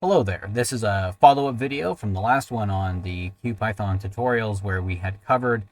Hello there. This is a follow-up video from the last one on the CubePython tutorials where we had covered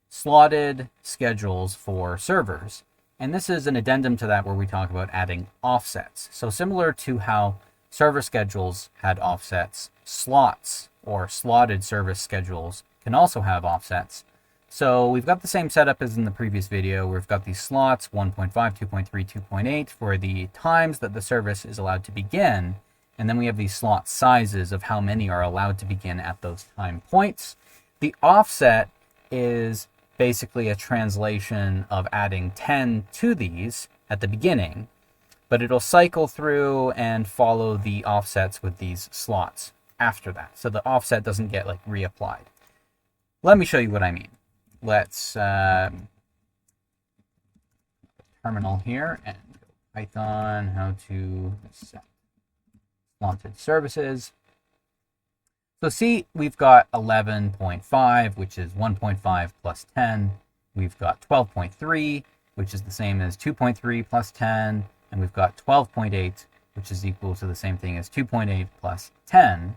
slotted schedules for servers. And this is an addendum to that where we talk about adding offsets. So similar to how server schedules had offsets, slots or slotted service schedules can also have offsets. So we've got the same setup as in the previous video. We've got these slots 1.5, 2.3, 2.8 for the times that the service is allowed to begin. And then we have these slot sizes of how many are allowed to begin at those time points. The offset is basically a translation of adding 10 to these at the beginning, but it'll cycle through and follow the offsets with these slots after that. So the offset doesn't get like reapplied. Let me show you what I mean. Let's terminal here and go Python how to set slotted services. So see, we've got 11.5, which is 1.5 plus 10. We've got 12.3, which is the same as 2.3 plus 10. And we've got 12.8, which is equal to the same thing as 2.8 plus 10.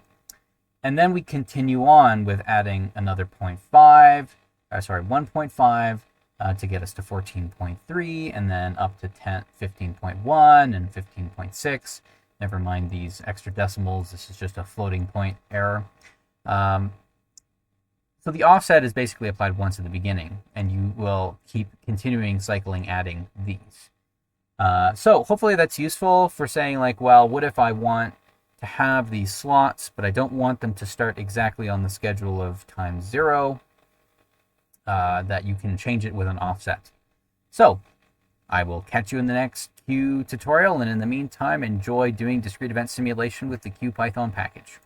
And then we continue on with adding another 1.5 to get us to 14.3, and then up to 15.1 and 15.6. Never mind these extra decimals. This is just a floating point error. So the offset is basically applied once at the beginning, and you will keep continuing cycling adding these. So hopefully that's useful for saying like, well, what if I want to have these slots, but I don't want them to start exactly on the schedule of time 0, that you can change it with an offset. So I will catch you in the next Q tutorial, and in the meantime, enjoy doing discrete event simulation with the CubePython package.